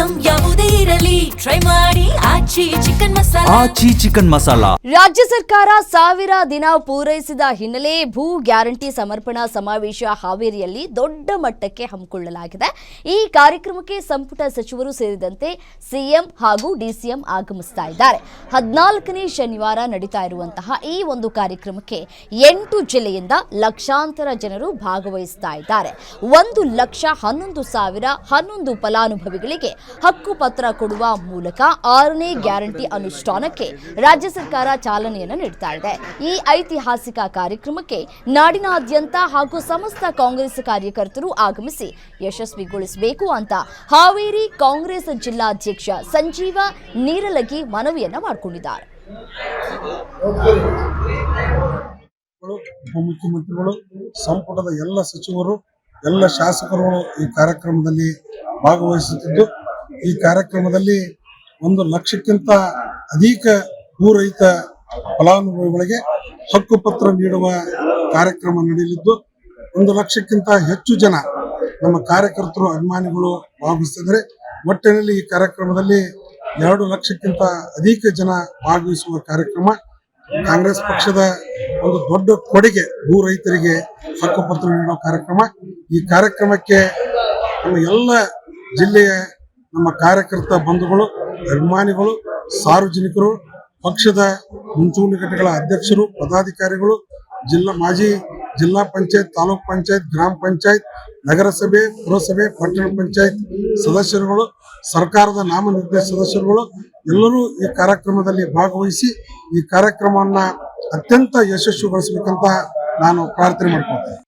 Item ಯಾವುದೇ ಇರಲಿ try ಮಾಡಿ ಆಚಿ ಚಿಕನ್ ಮಸಾಲಾ. ರಾಜ್ಯ ಸರ್ಕಾರ 1000 ದಿನ ಪೂರೈಸಿದ ಹಿನ್ನೆಲೆ ಭೂ ಗ್ಯಾರಂಟಿ ಸಮರ್ಪಣಾ ಸಮಾವೇಶ ಹಾವೇರಿಯಲ್ಲಿ ದೊಡ್ಡ ಮಟ್ಟಕ್ಕೆ ಹಮ್ಮಿಕೊಳ್ಳಲಾಗಿದೆ. ಈ ಕಾರ್ಯಕ್ರಮಕ್ಕೆ ಸಂಪುಟ ಸಚಿವರು ಸೇರಿದಂತೆ ಸಿಎಂ ಹಾಗೂ ಡಿಸಿಎಂ ಆಗಮಿಸ್ತಾ ಇದ್ದಾರೆ. 14ನೇ ಶನಿವಾರ ನಡೀತಾ ಇರುವಂತಹ ಈ ಒಂದು ಕಾರ್ಯಕ್ರಮಕ್ಕೆ 8 ಜಿಲ್ಲೆಯಿಂದ ಲಕ್ಷಾಂತರ ಜನರು ಭಾಗವಹಿಸ್ತಾ ಇದ್ದಾರೆ. 1,11,11 ಫಲಾನುಭವಿಗಳಿಗೆ ಹಕ್ಕುಪತ್ರ ಕೊಡುವ ಮೂಲಕ 6ನೇ ಗ್ಯಾರಂಟಿ ಅನುಷ್ಠಾನಕ್ಕೆ ರಾಜ್ಯ ಸರ್ಕಾರ ಚಾಲನೆಯನ್ನು ನೀಡುತ್ತಾ ಇದೆ. ಈ ಐತಿಹಾಸಿಕ ಕಾರ್ಯಕ್ರಮಕ್ಕೆ ನಾಡಿನಾದ್ಯಂತ ಹಾಗೂ ಸಮಸ್ತ ಕಾಂಗ್ರೆಸ್ ಕಾರ್ಯಕರ್ತರು ಆಗಮಿಸಿ ಯಶಸ್ವಿಗೊಳಿಸಬೇಕು ಅಂತ ಹಾವೇರಿ ಕಾಂಗ್ರೆಸ್ ಜಿಲ್ಲಾಧ್ಯಕ್ಷ ಸಂಜೀವ ನೀರಲಗಿ ಮನವಿಯನ್ನ ಮಾಡಿಕೊಂಡಿದ್ದಾರೆ. ಉಪಮುಖ್ಯಮಂತ್ರಿಗಳು, ಸಂಪುಟದ ಎಲ್ಲ ಸಚಿವರು, ಎಲ್ಲ ಶಾಸಕರು ಈ ಕಾರ್ಯಕ್ರಮದಲ್ಲಿ ಭಾಗವಹಿಸುತ್ತಿದ್ದು, ಈ ಕಾರ್ಯಕ್ರಮದಲ್ಲಿ 1 ಲಕ್ಷಕ್ಕಿಂತ ಅಧಿಕ ಭೂರಹಿತ ಫಲಾನುಭವಿಗಳಿಗೆ ಹಕ್ಕುಪತ್ರ ನೀಡುವ ಕಾರ್ಯಕ್ರಮ ನಡೆಯಲಿದ್ದು, 1 ಲಕ್ಷಕ್ಕಿಂತ ಹೆಚ್ಚು ಜನ ನಮ್ಮ ಕಾರ್ಯಕರ್ತರು, ಅಭಿಮಾನಿಗಳು ಭಾಗವಹಿಸಿದರೆ ಒಟ್ಟಿನಲ್ಲಿ ಈ ಕಾರ್ಯಕ್ರಮದಲ್ಲಿ 2 ಲಕ್ಷಕ್ಕಿಂತ ಅಧಿಕ ಜನ ಭಾಗವಹಿಸುವ ಕಾರ್ಯಕ್ರಮ. ಕಾಂಗ್ರೆಸ್ ಪಕ್ಷದ ಒಂದು ದೊಡ್ಡ ಕೊಡುಗೆ ಭೂ ರೈತರಿಗೆ ಹಕ್ಕುಪತ್ರ ನೀಡುವ ಕಾರ್ಯಕ್ರಮ. ಈ ಕಾರ್ಯಕ್ರಮಕ್ಕೆ ನಮ್ಮ ಎಲ್ಲ ಜಿಲ್ಲೆಯ ನಮ್ಮ ಕಾರ್ಯಕರ್ತ ಬಂಧುಗಳು, ಅಭಿಮಾನಿಗಳು, ಸಾರ್ವಜನಿಕರು, ಪಕ್ಷದ ಮುಂಚೂಣಿ ಘಟಕಗಳ ಅಧ್ಯಕ್ಷರು, ಪದಾಧಿಕಾರಿಗಳು, ಮಾಜಿ ಜಿಲ್ಲಾ ಪಂಚಾಯತ್, ತಾಲೂಕ್ ಪಂಚಾಯತ್, ಗ್ರಾಮ ಪಂಚಾಯತ್, ನಗರಸಭೆ, ಪುರಸಭೆ, ಪಟ್ಟಣ ಪಂಚಾಯತ್ ಸದಸ್ಯರುಗಳು, ಸರ್ಕಾರದ ನಾಮನಿರ್ದೇಶಿತ ಸದಸ್ಯರುಗಳು ಎಲ್ಲರೂ ಈ ಕಾರ್ಯಕ್ರಮದಲ್ಲಿ ಭಾಗವಹಿಸಿ ಈ ಕಾರ್ಯಕ್ರಮವನ್ನು ಅತ್ಯಂತ ಯಶಸ್ವಿಗೊಳಿಸಬೇಕಂತ ನಾನು ಪ್ರಾರ್ಥನೆ ಮಾಡ್ಕೊಳ್ತೇನೆ.